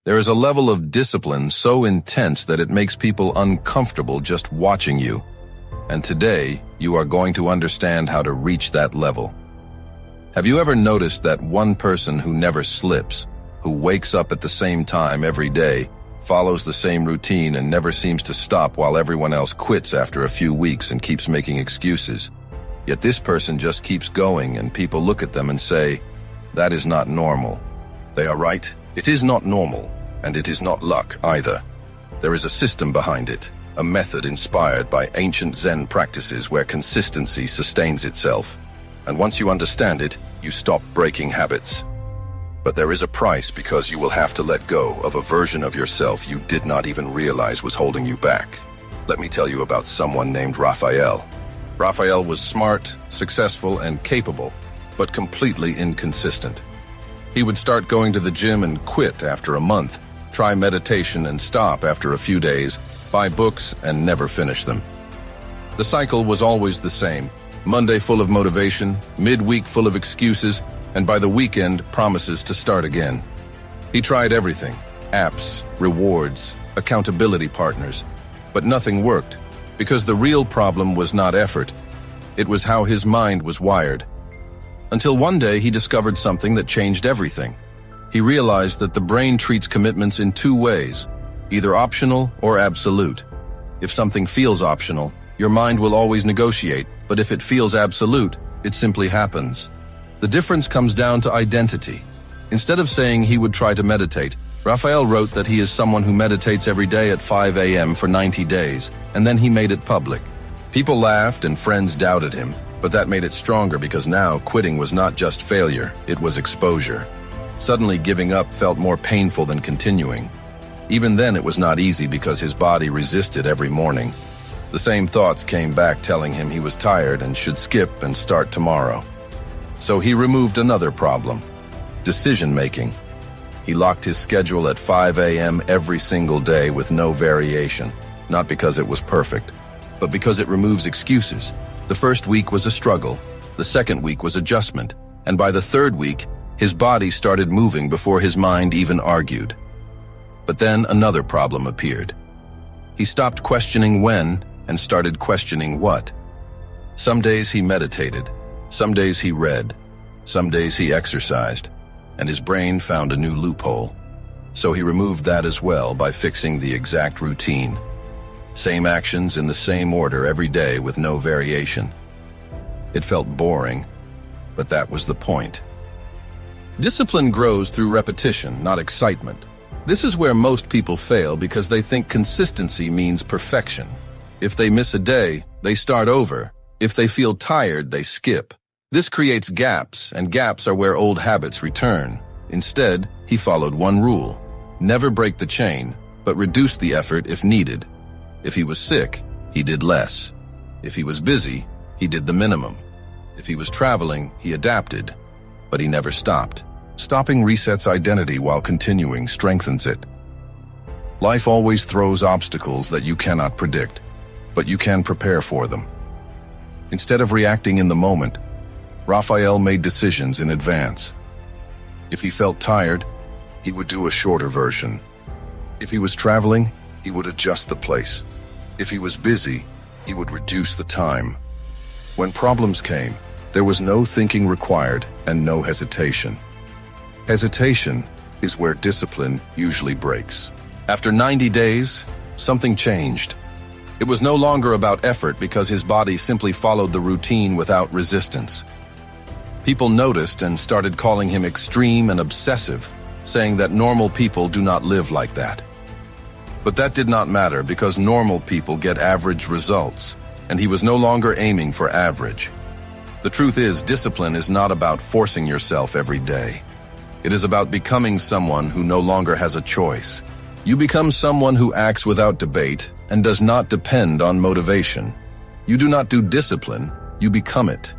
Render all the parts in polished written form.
There is a level of discipline so intense that it makes people uncomfortable just watching you. And today, you are going to understand how to reach that level. Have you ever noticed that one person who never slips, who wakes up at the same time every day, follows the same routine and never seems to stop while everyone else quits after a few weeks and keeps making excuses? Yet this person just keeps going and people look at them and say, "That is not normal." They are right. It is not normal, and it is not luck either. There is a system behind it, a method inspired by ancient Zen practices where consistency sustains itself. And once you understand it, you stop breaking habits. But there is a price because you will have to let go of a version of yourself you did not even realize was holding you back. Let me tell you about someone named Raphael. Raphael was smart, successful, and capable, but completely inconsistent. He would start going to the gym and quit after a month, try meditation and stop after a few days, buy books and never finish them. The cycle was always the same. Monday full of motivation, midweek full of excuses, and by the weekend promises to start again. He tried everything, apps, rewards, accountability partners, but nothing worked, because the real problem was not effort. It was how his mind was wired. Until one day he discovered something that changed everything. He realized that the brain treats commitments in two ways, either optional or absolute. If something feels optional, your mind will always negotiate, but if it feels absolute, it simply happens. The difference comes down to identity. Instead of saying he would try to meditate, Raphael wrote that he is someone who meditates every day at 5 a.m. for 90 days, and then he made it public. People laughed and friends doubted him, but that made it stronger because now quitting was not just failure, it was exposure. Suddenly giving up felt more painful than continuing. Even then it was not easy because his body resisted every morning. The same thoughts came back telling him he was tired and should skip and start tomorrow. So he removed another problem, decision-making. He locked his schedule at 5 a.m. every single day with no variation, not because it was perfect, but because it removes excuses. The first week was a struggle, the second week was adjustment, and by the third week, his body started moving before his mind even argued. But then another problem appeared. He stopped questioning when and started questioning what. Some days he meditated, some days he read, some days he exercised, and his brain found a new loophole. So he removed that as well by fixing the exact routine. Same actions in the same order every day with no variation. It felt boring, but that was the point. Discipline grows through repetition, not excitement. This is where most people fail because they think consistency means perfection. If they miss a day, they start over. If they feel tired, they skip. This creates gaps, and gaps are where old habits return. Instead, he followed one rule. Never break the chain, but reduce the effort if needed. If he was sick, he did less. If he was busy, he did the minimum. If he was traveling, he adapted, but he never stopped. Stopping resets identity while continuing strengthens it. Life always throws obstacles that you cannot predict, but you can prepare for them. Instead of reacting in the moment, Raphael made decisions in advance. If he felt tired, he would do a shorter version. If he was traveling, he would adjust the place. If he was busy, he would reduce the time. When problems came, there was no thinking required and no hesitation. Hesitation is where discipline usually breaks. After 90 days, something changed. It was no longer about effort because his body simply followed the routine without resistance. People noticed and started calling him extreme and obsessive, saying that normal people do not live like that. But that did not matter because normal people get average results, and he was no longer aiming for average. The truth is, discipline is not about forcing yourself every day. It is about becoming someone who no longer has a choice. You become someone who acts without debate and does not depend on motivation. You do not do discipline, you become it.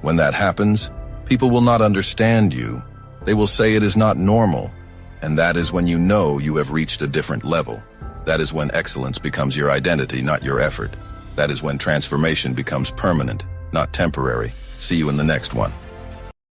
When that happens, people will not understand you. They will say it is not normal, and that is when you know you have reached a different level. That is when excellence becomes your identity, not your effort. That is when transformation becomes permanent, not temporary. See you in the next one.